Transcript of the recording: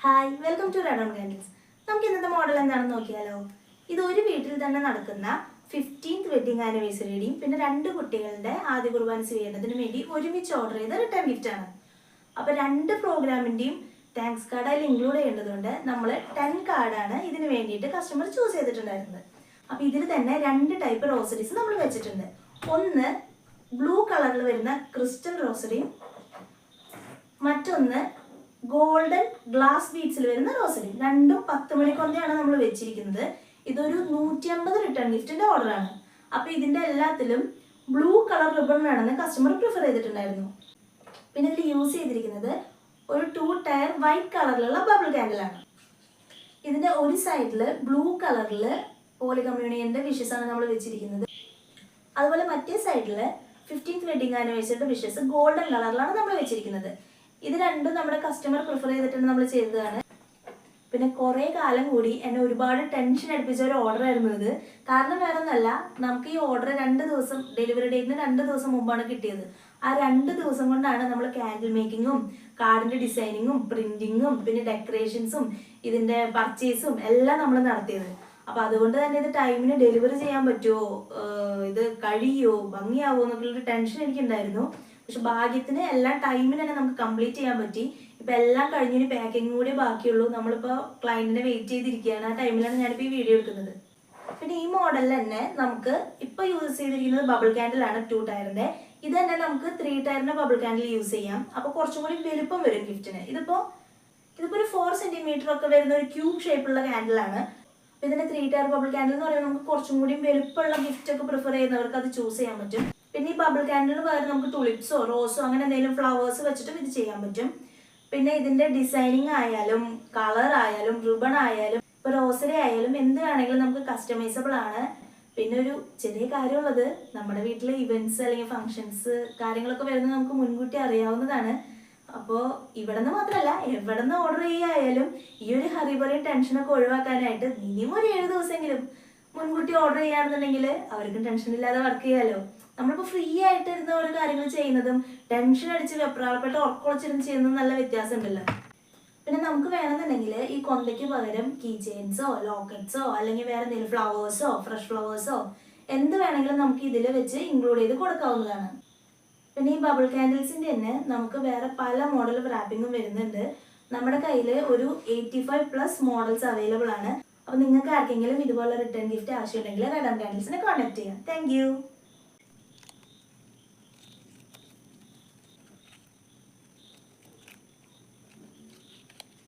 Hi welcome to red on candles. നമുക്ക് ഇന്നത്തെ model എന്താണെന്ന് നോക്കിയാലോ. ഇത് ഒരു വീട്ടിൽ തന്നെ നടക്കുന്ന 15th വെഡിങ് ആനിവേഴ്സറിയുടെയും പിന്നെ 2 കുട്ടികളുടെ ആദ്യ കുർബാന സ്വീകരണത്തിനും വേണ്ടി ഒരുമിച്ച് ഓർഡർ ചെയ്ത റിട്ടേൺ ഗിഫ്റ്റ് ആണ്. അപ്പോൾ 2 പ്രോഗ്രാമിൻ്റെയും താങ്ക്സ് കാർഡ് അതിൽ ഇൻക്ലൂഡ് ചെയ്യുന്നതുകൊണ്ട് നമ്മൾ 10 കാർഡാണ് ഇതിന് വേണ്ടിയിട്ട് കസ്റ്റമർ ചൂസ് ചെയ്തിട്ടുണ്ടായിരുന്നത്. അപ്പോൾ ഇതിൽ തന്നെ 2 ടൈപ്പ് റോസറീസ് നമ്മൾ വെച്ചിട്ടുണ്ട്. ഒന്ന് ബ്ലൂ കളറിൽ വരുന്ന ക്രിസ്റ്റൽ റോസറിയും മറ്റൊന്ന് ഗോൾഡൻ ഗ്ലാസ് ബീഡ്സിൽ വരുന്ന റോസറി. രണ്ടും 10 മണിക്കൊന്നയാണ് നമ്മൾ വെച്ചിരിക്കുന്നത്. ഇതൊരു 150 റിട്ടേൺ ഗിഫ്റ്റിന്റെ ഓർഡറാണ്. അപ്പോൾ ഇതിന്റെ എല്ലാത്തിലും ബ്ലൂ കളർ റിബൺ വേണമെന്ന് കസ്റ്റമർ പ്രിഫർ ചെയ്തിട്ടുണ്ടായിരുന്നു. പിന്നെ ഇതിൽ യൂസ് ചെയ്തിരിക്കുന്നത് ഒരു 2 ടയർ വൈറ്റ് കളറിലുള്ള ബബിൾ കാൻഡിലാണ്. ഇതിന്റെ ഒരു സൈഡിൽ ബ്ലൂ കളറിൽ പോളി കമ്മ്യൂണിയന്റെ വിഷസ് ആണ് നമ്മൾ വെച്ചിരിക്കുന്നത്. അതുപോലെ മറ്റേ സൈഡിൽ 15th വെഡിങ് ആനിവേഴ്സറിയുടെ വിഷസ് ഗോൾഡൻ കളറിലാണ് നമ്മൾ വെച്ചിരിക്കുന്നത്. ഇത് രണ്ടും നമ്മുടെ കസ്റ്റമർ പ്രിഫർ ചെയ്തിട്ടുണ്ട് നമ്മൾ ചെയ്തതാണ്. പിന്നെ കുറേ കാലം കൂടി എന്നെ ഒരുപാട് ടെൻഷൻ അടുപ്പിച്ച ഒരു ഓർഡർ ആയിരുന്നു ഇത്. കാരണം വേറെ ഒന്നല്ല, നമുക്ക് ഈ ഓർഡർ 2 ദിവസം ഡെലിവറി ഡേറ്റിന് 2 ദിവസം മുമ്പാണ് കിട്ടിയത്. ആ 2 ദിവസം കൊണ്ടാണ് നമ്മൾ ക്യാൻഡിൽ മേക്കിങ്ങും കാർഡിന്റെ ഡിസൈനിങ്ങും പ്രിന്റിങ്ങും പിന്നെ ഡെക്കറേഷൻസും ഇതിന്റെ പർച്ചേസും എല്ലാം നമ്മൾ നടത്തിയത്. അപ്പൊ അതുകൊണ്ട് തന്നെ ഇത് ടൈമിന് ഡെലിവറി ചെയ്യാൻ പറ്റുമോ, ഇത് കഴിയുമോ, ഭംഗിയാവോ എന്നൊക്കെയുള്ളൊരു ടെൻഷൻ എനിക്കുണ്ടായിരുന്നു. പക്ഷെ ഭാഗ്യത്തിന് എല്ലാ ടൈമിന് തന്നെ നമുക്ക് കംപ്ലീറ്റ് ചെയ്യാൻ പറ്റി. ഇപ്പൊ എല്ലാം കഴിഞ്ഞൊരു പാക്കിംഗ് കൂടി ബാക്കിയുള്ളൂ. നമ്മളിപ്പോ ക്ലയന്റിനെ വെയിറ്റ് ചെയ്തിരിക്കുകയാണ്. ആ ടൈമിലാണ് ഞാനിപ്പോ ഈ വീഡിയോ എടുക്കുന്നത്. പിന്നെ ഈ മോഡലിൽ തന്നെ നമുക്ക് ഇപ്പൊ യൂസ് ചെയ്തിരിക്കുന്നത് ബബിൾ കാൻഡിൽ ആണ് 2 ടയറിന്റെ. ഇത് തന്നെ നമുക്ക് 3 ടയറിന്റെ ബബിൾ കാൻഡിൽ യൂസ് ചെയ്യാം. അപ്പൊ കുറച്ചും കൂടി വലുപ്പം വരും ഗിഫ്റ്റിന്. ഇതിപ്പോ ഒരു 4 സെന്റിമീറ്റർ ഒക്കെ വരുന്ന ഒരു ക്യൂബ് ഷേപ്പുള്ള കാൻഡിലാണ്. അപ്പൊ ഇതിന്റെ 3 ടയർ ബബിൾ കാൻഡിൽ എന്ന് പറയുമ്പോൾ നമുക്ക് കുറച്ചും കൂടി വലുപ്പമുള്ള ഗിഫ്റ്റ് ഒക്കെ പ്രിഫർ ചെയ്യുന്നവർക്ക് അത് ചൂസ് ചെയ്യാൻ പറ്റും. പിന്നെ ഈ ബബിൾ കാൻഡിലിന് പകരം നമുക്ക് തുളിപ്സോ റോസോ അങ്ങനെ എന്തെങ്കിലും ഫ്ലവേഴ്സ് വെച്ചിട്ടും ഇത് ചെയ്യാൻ പറ്റും. പിന്നെ ഇതിന്റെ ഡിസൈനിങ് ആയാലും കളർ ആയാലും റിബൺ ആയാലും ഇപ്പൊ റോസറി ആയാലും എന്ത് വേണമെങ്കിലും നമുക്ക് കസ്റ്റമൈസബിൾ ആണ്. പിന്നെ ഒരു ചെറിയ കാര്യമുള്ളത്, നമ്മുടെ വീട്ടിലെ ഇവന്റ്സ് അല്ലെങ്കിൽ ഫംഗ്ഷൻസ് കാര്യങ്ങളൊക്കെ വരുന്നത് നമുക്ക് മുൻകൂട്ടി അറിയാവുന്നതാണ്. അപ്പോൾ ഇവിടെ നിന്ന് മാത്രമല്ല എവിടെ നിന്ന് ഓർഡർ ചെയ്യായാലും ഈ ഒരു ഹറിബറി ടെൻഷനൊക്കെ ഒഴിവാക്കാനായിട്ട് മിനിമം ഒരു 7 ദിവസമെങ്കിലും മുൻകൂട്ടി ഓർഡർ ചെയ്യുകയാണെന്നുണ്ടെങ്കിൽ അവർക്കും ടെൻഷൻ ഇല്ലാതെ വർക്ക് ചെയ്യാമല്ലോ. നമ്മളിപ്പോൾ ഫ്രീ ആയിട്ട് ഇരുന്ന ഓരോ കാര്യങ്ങൾ ചെയ്യുന്നതും ടെൻഷൻ അടിച്ച് വെപ്രാളപ്പെട്ട് ഉറക്കൊളിച്ചിരുന്ന് ചെയ്യുന്നതും നല്ല വ്യത്യാസം ഉണ്ടല്ലോ. പിന്നെ നമുക്ക് വേണമെന്നുണ്ടെങ്കിൽ ഈ കൊന്തയ്ക്ക് പകരം കീ ചെയിൻസോ ലോക്കറ്റ്സോ അല്ലെങ്കിൽ വേറെ എന്തെങ്കിലും ഫ്ലവേഴ്സോ ഫ്രഷ് ഫ്ലവേഴ്സോ എന്ത് വേണമെങ്കിലും നമുക്ക് ഇതിൽ വെച്ച് ഇൻക്ലൂഡ് ചെയ്ത് കൊടുക്കാവുന്നതാണ്. പിന്നെ ഈ ബബിൾ കാൻഡിൽസിൻ്റെ തന്നെ നമുക്ക് വേറെ പല മോഡൽ റാപ്പിങ്ങും വരുന്നുണ്ട്. നമ്മുടെ കയ്യിൽ ഒരു 85+ മോഡൽസ് അവൈലബിൾ ആണ്. അപ്പോൾ നിങ്ങൾക്ക് ആർക്കെങ്കിലും ഇതുപോലെ റിട്ടേൺ ഗിഫ്റ്റ് ആവശ്യമുണ്ടെങ്കിൽ റെഡ് ഓൺ കാൻഡിൽസിനെ കോൺടാക്ട് ചെയ്യാം. താങ്ക്